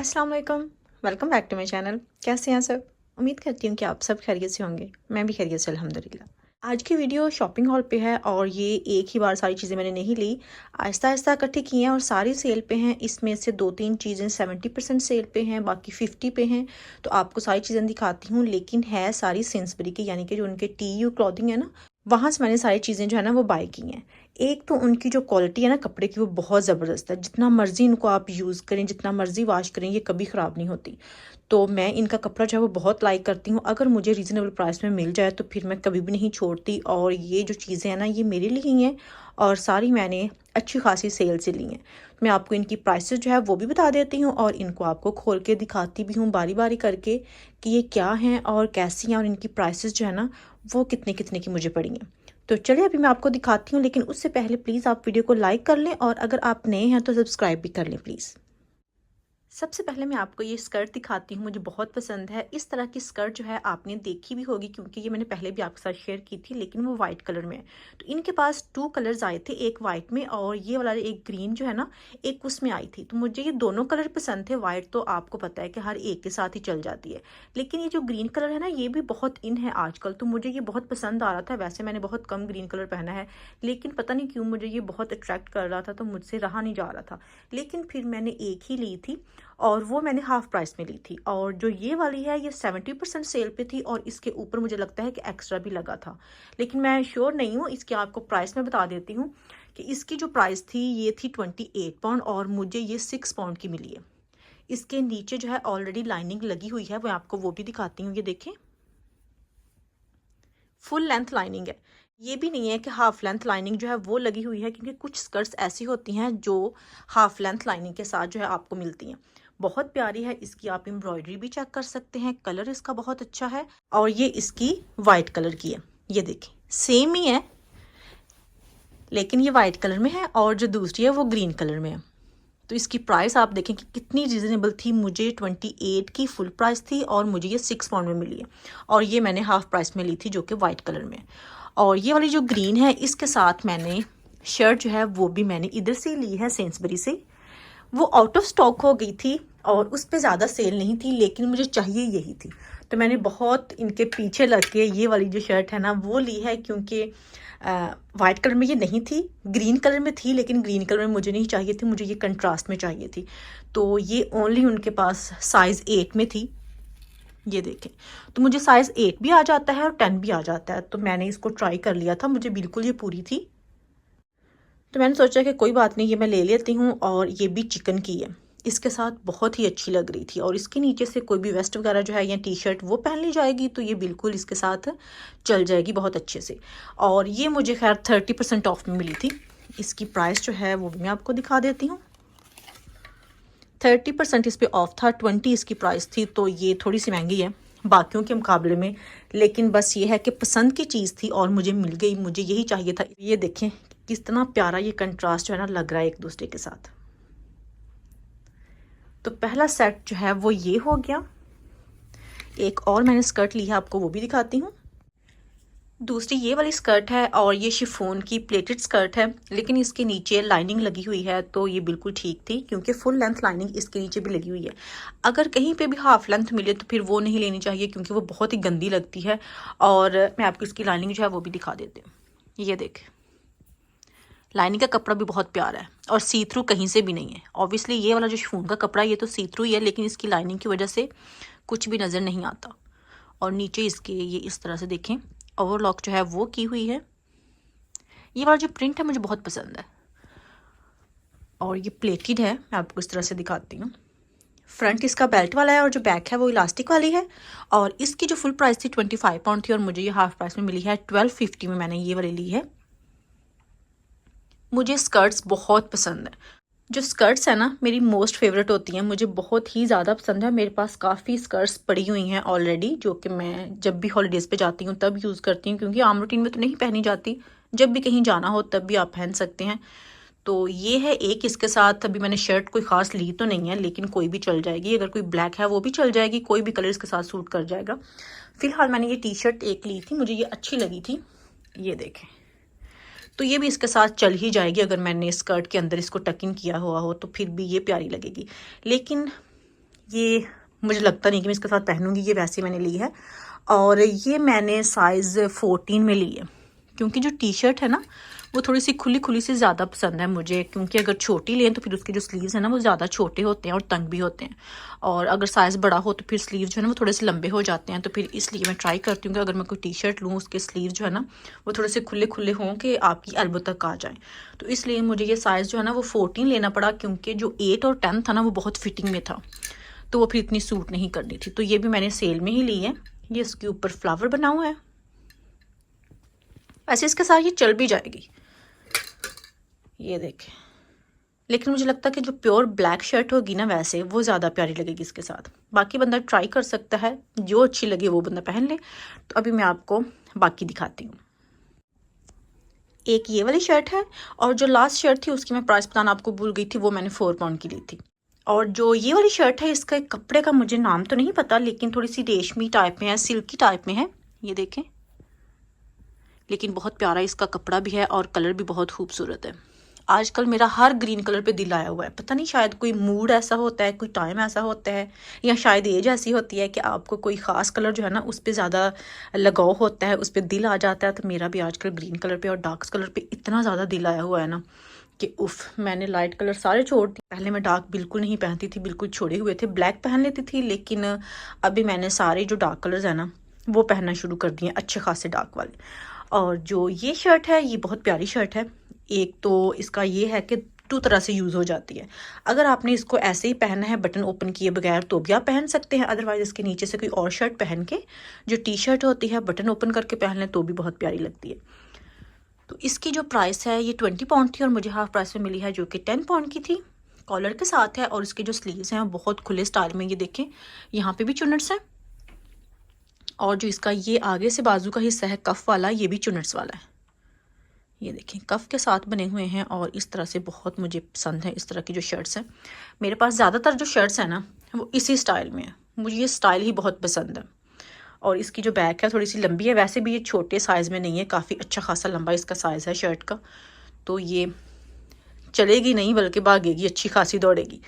अस्सलाम वालेकुम। Welcome back to my channel. कैसे हैं सब? उम्मीद करती हूँ कि आप सब खैरियत से होंगे। मैं भी खैरियत से अल्हम्दुलिल्लाह। आज की वीडियो शॉपिंग हॉल पे है और ये एक ही बार सारी चीज़ें मैंने नहीं ली, आहिस्ता आहिस्ता इकट्ठी की हैं और सारी सेल पे हैं। इसमें से 2-3 चीज़ें 70% सेल पे हैं, बाकी 50 पे हैं। तो आपको सारी चीज़ें दिखाती हूँ, लेकिन है सारी सेंसबरी की, यानी कि जो उनके TU क्लॉथिंग है ना, वहाँ से मैंने सारी चीज़ें जो है ना वो बाय की हैं। एक तो उनकी जो क्वालिटी है ना कपड़े की, वो बहुत ज़बरदस्त है। जितना मर्ज़ी इनको आप यूज़ करें, जितना मर्ज़ी वॉश करें, ये कभी ख़राब नहीं होती। तो मैं इनका कपड़ा जो है वो बहुत लाइक करती हूँ। अगर मुझे रीज़नेबल प्राइस में मिल जाए तो फिर मैं कभी भी नहीं छोड़ती। और ये जो चीज़ें हैं ना, ये मेरे लिए ही हैं और सारी मैंने अच्छी खासी सेल से ली हैं। मैं आपको इनकी प्राइसेस जो है वो भी बता देती हूँ और इनको आपको खोल के दिखाती भी हूँ बारी बारी करके कि ये क्या हैं और कैसी हैं और इनकी प्राइसेस जो है ना वो कितने कितने की मुझे पड़ी हैं। तो चलिए अभी मैं आपको दिखाती हूँ, लेकिन उससे पहले प्लीज़ आप वीडियो को लाइक कर लें और अगर आप नए हैं तो सब्सक्राइब भी कर लें प्लीज़। सबसे पहले मैं आपको ये स्कर्ट दिखाती हूँ, मुझे बहुत पसंद है। इस तरह की स्कर्ट जो है आपने देखी भी होगी, क्योंकि ये मैंने पहले भी आपके साथ शेयर की थी, लेकिन वो वाइट कलर में है। तो इनके पास 2 कलर्स आए थे, एक वाइट में और ये वाला एक ग्रीन जो है ना, एक उसमें आई थी। तो मुझे ये दोनों कलर पसंद थे। वाइट तो आपको पता है कि हर एक के साथ ही चल जाती है, लेकिन ये जो ग्रीन कलर है ना, ये भी बहुत इन है आजकल, तो मुझे ये बहुत पसंद आ रहा था। वैसे मैंने बहुत कम ग्रीन कलर पहना है, लेकिन पता नहीं क्यों मुझे ये बहुत अट्रैक्ट कर रहा था, तो मुझसे रहा नहीं जा रहा था। लेकिन फिर मैंने एक ही ली थी और वो मैंने हाफ प्राइस में ली थी। और जो ये वाली है, ये 70% सेल पे थी और इसके ऊपर मुझे लगता है कि एक्स्ट्रा भी लगा था, लेकिन मैं श्योर नहीं हूँ। इसकी आपको प्राइस मैं बता देती हूँ कि इसकी जो प्राइस थी ये थी 28 पाउंड और मुझे ये 6 पाउंड की मिली है। इसके नीचे जो है ऑलरेडी लाइनिंग लगी हुई है, मैं आपको वो भी दिखाती हूँ। ये देखें, फुल लेंथ लाइनिंग है। ये भी नहीं है कि हाफ लेंथ लाइनिंग जो है वो लगी हुई है, क्योंकि कुछ स्कर्ट्स ऐसी होती हैं जो हाफ लेंथ लाइनिंग के साथ जो है आपको मिलती हैं। बहुत प्यारी है। इसकी आप एम्ब्रॉयडरी भी चेक कर सकते हैं, कलर इसका बहुत अच्छा है। और ये इसकी वाइट कलर की है। ये देखें, सेम ही है, लेकिन ये वाइट कलर में है और जो दूसरी है वो ग्रीन कलर में है। तो इसकी प्राइस आप देखें कि कितनी रीज़नेबल थी। मुझे 28 की फुल प्राइस थी और मुझे ये 6 पाउंड में मिली है। और ये मैंने हाफ प्राइस में ली थी, जो कि वाइट कलर में। और ये वाली जो ग्रीन है, इसके साथ मैंने शर्ट जो है वो भी मैंने इधर से ली है, सेंसबरी से। वो आउट ऑफ स्टॉक हो गई थी और उस पर ज़्यादा सेल नहीं थी, लेकिन मुझे चाहिए यही थी। तो मैंने बहुत इनके पीछे लग के ये वाली जो शर्ट है ना वो ली है, क्योंकि वाइट कलर में ये नहीं थी, ग्रीन कलर में थी, लेकिन ग्रीन कलर में मुझे नहीं चाहिए थी, मुझे ये कंट्रास्ट में चाहिए थी। तो ये ओनली उनके पास साइज़ 8 में थी। ये देखें, तो मुझे साइज़ 8 भी आ जाता है और 10 भी आ जाता है। तो मैंने इसको ट्राई कर लिया था, मुझे बिल्कुल ये पूरी थी। तो मैंने सोचा कि कोई बात नहीं, ये मैं ले लेती हूँ। और ये भी चिकन की है, इसके साथ बहुत ही अच्छी लग रही थी। और इसके नीचे से कोई भी वेस्ट वगैरह जो है या टी-शर्ट वो पहन ली जाएगी, तो ये बिल्कुल इसके साथ चल जाएगी बहुत अच्छे से। और ये मुझे खैर 30% ऑफ में मिली थी। इसकी प्राइस जो है वो भी मैं आपको दिखा देती हूँ। 30% इस पर ऑफ था, 20 इसकी प्राइस थी, तो ये थोड़ी सी महंगी है बाकियों के मुकाबले में। लेकिन बस ये है कि पसंद की चीज़ थी और मुझे मिल गई, मुझे यही चाहिए था। ये देखें कितना प्यारा ये कंट्रास्ट जो है ना लग रहा है एक दूसरे के साथ। तो पहला सेट जो है वो ये हो गया। एक और मैंने स्कर्ट ली है, आपको वो भी दिखाती हूँ। दूसरी ये वाली स्कर्ट है और ये शिफॉन की प्लेटेड स्कर्ट है, लेकिन इसके नीचे लाइनिंग लगी हुई है, तो ये बिल्कुल ठीक थी, क्योंकि फुल लेंथ लाइनिंग इसके नीचे भी लगी हुई है। अगर कहीं पे भी हाफ लेंथ मिले तो फिर वो नहीं लेनी चाहिए, क्योंकि वो बहुत ही गंदी लगती है। और मैं आपको इसकी लाइनिंग जो है वो भी दिखा देती हूँ। ये देखें, लाइनिंग का कपड़ा भी बहुत प्यारा है और सी थ्रू कहीं से भी नहीं है। ऑब्वियसली ये वाला जो शिफॉन का कपड़ा है ये तो सी थ्रू ही है, लेकिन इसकी लाइनिंग की वजह से कुछ भी नज़र नहीं आता। और नीचे इसके ये इस तरह से देखें, ओवरलॉक जो है वो की हुई है। ये वाला जो प्रिंट है मुझे बहुत पसंद है। और ये प्लेटेड है, मैं आपको इस तरह से दिखाती हूँ। फ्रंट इसका बेल्ट वाला है और जो बैक है वो इलास्टिक वाली है। और इसकी जो फुल प्राइस थी 25 पाउंड थी और मुझे ये हाफ प्राइस में मिली है 1250 में। मैंने ये वाली ली है। मुझे स्कर्ट्स बहुत पसंद है। जो स्कर्ट्स है ना मेरी मोस्ट फेवरेट होती हैं, मुझे बहुत ही ज़्यादा पसंद है। मेरे पास काफ़ी स्कर्ट्स पड़ी हुई हैं ऑलरेडी, जो कि मैं जब भी हॉलीडेज़ पे जाती हूँ तब यूज़ करती हूँ, क्योंकि आम रूटीन में तो नहीं पहनी जाती। जब भी कहीं जाना हो तब भी आप पहन सकते हैं। तो ये है एक, इसके साथ अभी मैंने शर्ट कोई ख़ास ली तो नहीं है, लेकिन कोई भी चल जाएगी। अगर कोई ब्लैक है वो भी चल जाएगी, कोई भी कलर इसके साथ सूट कर जाएगा। फ़िलहाल मैंने ये टी-शर्ट एक ली थी, मुझे ये अच्छी लगी थी। ये देखें, तो ये भी इसके साथ चल ही जाएगी। अगर मैंने स्कर्ट के अंदर इसको टक इन किया हुआ हो तो फिर भी ये प्यारी लगेगी। लेकिन ये मुझे लगता नहीं कि मैं इसके साथ पहनूंगी, ये वैसे मैंने ली है। और ये मैंने साइज़ 14 में ली है, क्योंकि जो टी शर्ट है ना वो थोड़ी सी खुली खुली सी ज़्यादा पसंद है मुझे, क्योंकि अगर छोटी लें तो फिर उसके जो स्लीव्स हैं ना वो ज़्यादा छोटे होते हैं और तंग भी होते हैं, और अगर साइज़ बड़ा हो तो फिर स्लीव जो है ना वो थोड़े से लंबे हो जाते हैं। तो फिर इसलिए मैं ट्राई करती हूँ कि अगर मैं कोई टी शर्ट लूँ उसके स्लीव जो है ना वो थोड़े से खुले खुले हों कि आपकी एल्बो तक आ जाए। तो इसलिए मुझे ये साइज़ जो है ना वो 14 लेना पड़ा, क्योंकि जो 8 और 10 था ना वो बहुत फिटिंग में था, तो वो फिर इतनी सूट नहीं करनी थी। तो ये भी मैंने सेल में ही ली है। ये इसके ऊपर फ्लावर बना हुआ है, वैसे इसके साथ ये चल भी जाएगी, ये देखें। लेकिन मुझे लगता है कि जो प्योर ब्लैक शर्ट होगी ना वैसे वो ज़्यादा प्यारी लगेगी इसके साथ। बाकी बंदा ट्राई कर सकता है, जो अच्छी लगे वो बंदा पहन ले। तो अभी मैं आपको बाकी दिखाती हूँ। एक ये वाली शर्ट है, और जो लास्ट शर्ट थी उसकी मैं प्राइस बताना आपको भूल गई थी, वो मैंने 4 पाउंड की ली थी। और जो ये वाली शर्ट है इसका कपड़े का मुझे नाम तो नहीं पता, लेकिन थोड़ी सी रेशमी टाइप में है, सिल्की टाइप में है, ये देखें। लेकिन बहुत प्यारा इसका कपड़ा भी है और कलर भी बहुत खूबसूरत है। आजकल मेरा हर ग्रीन कलर पे दिल आया हुआ है, पता नहीं शायद कोई मूड ऐसा होता है, कोई टाइम ऐसा होता है, या शायद एज ऐसी होती है कि आपको कोई ख़ास कलर जो है ना उस पर ज़्यादा लगाव होता है, उस पर दिल आ जाता है। तो मेरा भी आजकल ग्रीन कलर पे और डार्क कलर पे इतना ज़्यादा दिल आया हुआ है ना कि उफ, मैंने लाइट कलर सारे छोड़ दिए। पहले मैं डार्क बिल्कुल नहीं पहनती थी, बिल्कुल छोड़े हुए थे, ब्लैक पहन लेती थी, लेकिन अभी मैंने सारे जो डार्क कलर्स हैं ना वो पहनना शुरू कर दिए, अच्छे खासे डार्क वाले। और जो ये शर्ट है ये बहुत प्यारी शर्ट है। एक तो इसका ये है कि 2 तरह से यूज़ हो जाती है। अगर आपने इसको ऐसे ही पहनना है बटन ओपन किए बगैर तो भी आप पहन सकते हैं, अदरवाइज़ इसके नीचे से कोई और शर्ट पहन के जो टी शर्ट होती है बटन ओपन करके पहन लें तो भी बहुत प्यारी लगती है। तो इसकी जो प्राइस है ये 20 पाउंड थी और मुझे हाफ प्राइस में मिली है, जो कि 10 पाउंड की थी। कॉलर के साथ है और इसके जो स्लीव्स हैं बहुत खुले स्टाइल में, ये देखें यहाँ पे भी चुनट्स हैं। और जो इसका ये आगे से बाजू का हिस्सा है कफ वाला, ये भी चुनट्स वाला है, ये देखें कफ के साथ बने हुए हैं। और इस तरह से बहुत मुझे पसंद है इस तरह की जो शर्ट्स हैं। मेरे पास ज़्यादातर जो शर्ट्स हैं ना वो इसी स्टाइल में है, मुझे ये स्टाइल ही बहुत पसंद है। और इसकी जो बैक है थोड़ी सी लंबी है, वैसे भी ये छोटे साइज़ में नहीं है, काफ़ी अच्छा खासा लंबा इसका साइज़ है शर्ट का। तो ये चलेगी नहीं बल्कि भागेगी, अच्छी खासी दौड़ेगी।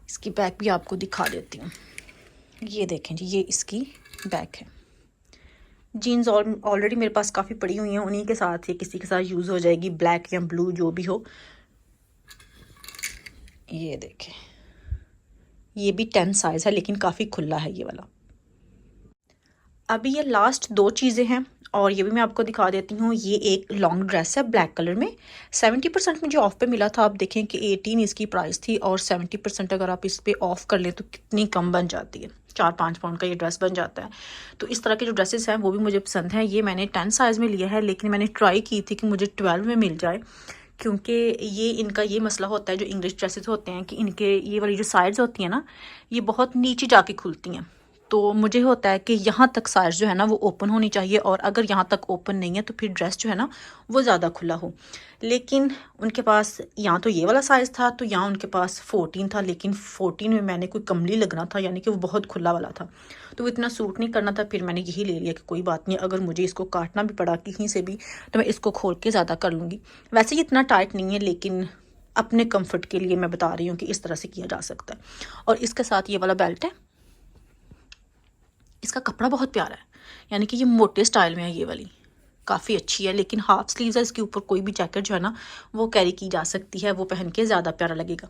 इसकी बैक भी आपको दिखा देती हूँ, ये देखें जी, ये इसकी बैक है। जीन्स ऑलरेडी मेरे पास काफ़ी पड़ी हुई हैं, उन्हीं के साथ ये किसी के साथ यूज़ हो जाएगी, ब्लैक या ब्लू जो भी हो। ये देखें ये भी 10 साइज़ है, लेकिन काफ़ी खुला है ये वाला। अभी ये लास्ट 2 चीज़ें हैं और ये भी मैं आपको दिखा देती हूँ। ये एक लॉन्ग ड्रेस है ब्लैक कलर में, 70% मुझे ऑफ पे मिला था। आप देखें कि 18 इसकी प्राइस थी और 70% अगर आप इस पे ऑफ कर लें तो कितनी कम बन जाती है, 4-5 पाउंड का ये ड्रेस बन जाता है। तो इस तरह के जो ड्रेसेस हैं वो भी मुझे पसंद हैं। ये मैंने 10 साइज़ में लिया है, लेकिन मैंने ट्राई की थी कि मुझे 12 में मिल जाए, क्योंकि ये इनका ये मसला होता है जो इंग्लिश ड्रेसेस होते हैं कि इनके ये वाली जो साइड्स होती हैं ना ये बहुत नीचे जाके खुलती हैं। तो मुझे होता है कि यहाँ तक साइज़ जो है ना वो ओपन होनी चाहिए, और अगर यहाँ तक ओपन नहीं है तो फिर ड्रेस जो है ना वो ज़्यादा खुला हो। लेकिन उनके पास यहाँ तो ये वाला साइज़ था, तो यहाँ उनके पास 14 था, लेकिन 14 में मैंने कोई कमली लगना था, यानी कि वो बहुत खुला वाला था, तो वो इतना सूट नहीं करना था। फिर मैंने यही ले लिया कि कोई बात नहीं, अगर मुझे इसको काटना भी पड़ा कहीं से भी तो मैं इसको खोल के ज़्यादा कर लूँगी। वैसे ये इतना टाइट नहीं है, लेकिन अपने कम्फर्ट के लिए मैं बता रही हूँ कि इस तरह से किया जा सकता है। और इसके साथ ये वाला बेल्ट है, इसका कपड़ा बहुत प्यारा है, यानी कि ये मोटे स्टाइल में है, ये वाली काफ़ी अच्छी है। लेकिन हाफ स्लीव्स है, इसके ऊपर कोई भी जैकेट जो है ना वो कैरी की जा सकती है, वो पहन के ज़्यादा प्यारा लगेगा।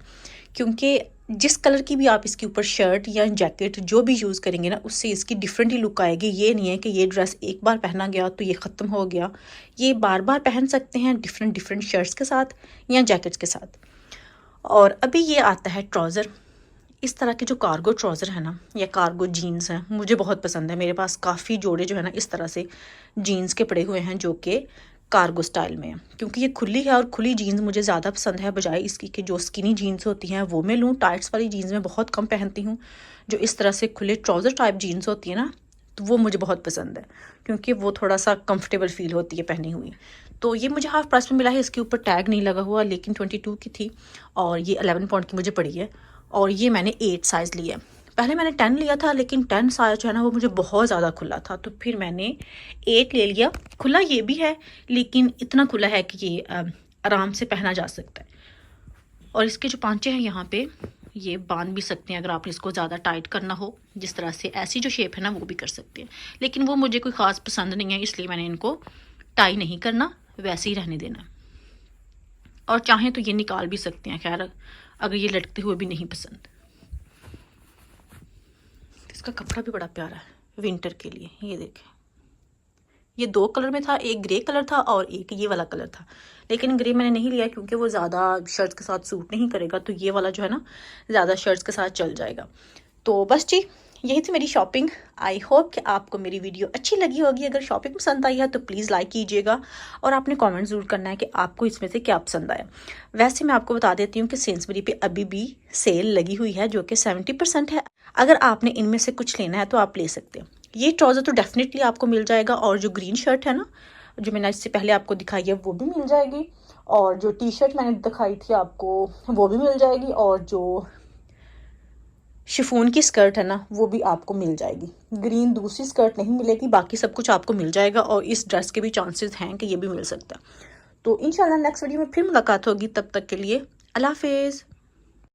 क्योंकि जिस कलर की भी आप इसके ऊपर शर्ट या जैकेट जो भी यूज़ करेंगे ना उससे इसकी डिफरेंट ही लुक आएगी। ये नहीं है कि ये ड्रेस एक बार पहना गया तो ये ख़त्म हो गया, ये बार बार पहन सकते हैं डिफरेंट शर्ट्स के साथ या जैकेट्स के साथ। और अभी ये आता है ट्राउज़र। इस तरह के जो कार्गो ट्राउज़र है ना या कार्गो जीन्स हैं मुझे बहुत पसंद है। मेरे पास काफ़ी जोड़े जो है ना इस तरह से जीन्स के पड़े हुए हैं जो कि कार्गो स्टाइल में है, क्योंकि ये खुली है और खुली जीन्स मुझे ज़्यादा पसंद है बजाय इसकी कि जो स्किनी जीन्स होती हैं वो मैं लूँ। टाइट्स वाली जीन्स मैं बहुत कम पहनती हूँ। जो इस तरह से खुले ट्राउज़र टाइप जीन्स होती है ना तो वो मुझे बहुत पसंद है, क्योंकि वो थोड़ा सा कंफर्टेबल फील होती है पहनी हुई। तो ये मुझे हाफ प्राइस में मिला है, इसके ऊपर टैग नहीं लगा हुआ, लेकिन 22 की थी और ये 11 पाउंड की मुझे पड़ी है। और ये मैंने 8 साइज़ लिया है। पहले मैंने 10 लिया था, लेकिन 10 साइज़ जो है ना वो मुझे बहुत ज़्यादा खुला था, तो फिर मैंने 8 ले लिया। खुला ये भी है, लेकिन इतना खुला है कि ये आराम से पहना जा सकता है। और इसके जो पांचे हैं यहाँ पे ये बांध भी सकते हैं अगर आपने इसको ज़्यादा टाइट करना हो। जिस तरह से ऐसी जो शेप है ना वो भी कर सकते हैं, लेकिन वो मुझे कोई ख़ास पसंद नहीं है, इसलिए मैंने इनको टाई नहीं करना, वैसे ही रहने देना। और चाहें तो ये निकाल भी सकते हैं, खैर अगर ये लटकते हुए भी नहीं पसंद। इसका कपड़ा भी बड़ा प्यारा है विंटर के लिए। ये देखें, ये 2 कलर में था, एक ग्रे कलर था और एक ये वाला कलर था, लेकिन ग्रे मैंने नहीं लिया क्योंकि वो ज़्यादा शर्ट्स के साथ सूट नहीं करेगा, तो ये वाला जो है ना ज़्यादा शर्ट्स के साथ चल जाएगा। तो बस जी, यही थी मेरी शॉपिंग। आई होप कि आपको मेरी वीडियो अच्छी लगी होगी। अगर शॉपिंग पसंद आई है तो प्लीज़ लाइक कीजिएगा और आपने कमेंट ज़रूर करना है कि आपको इसमें से क्या पसंद आया। वैसे मैं आपको बता देती हूँ कि सेंसबरी पे अभी भी सेल लगी हुई है जो कि 70% है। अगर आपने इनमें से कुछ लेना है तो आप ले सकते हैं। ये ट्राउज़र तो डेफिनेटली आपको मिल जाएगा, और जो ग्रीन शर्ट है ना जो मैंने इससे पहले आपको दिखाई है वो भी मिल जाएगी, और जो टी शर्ट मैंने दिखाई थी आपको वो भी मिल जाएगी, और जो शिफॉन की स्कर्ट है ना वो भी आपको मिल जाएगी। ग्रीन दूसरी स्कर्ट नहीं मिलेगी, बाकी सब कुछ आपको मिल जाएगा, और इस ड्रेस के भी चांसेस हैं कि ये भी मिल सकता है। तो इंशाल्लाह नेक्स्ट वीडियो में फिर मुलाकात होगी, तब तक के लिए अल्लाह हाफिज़।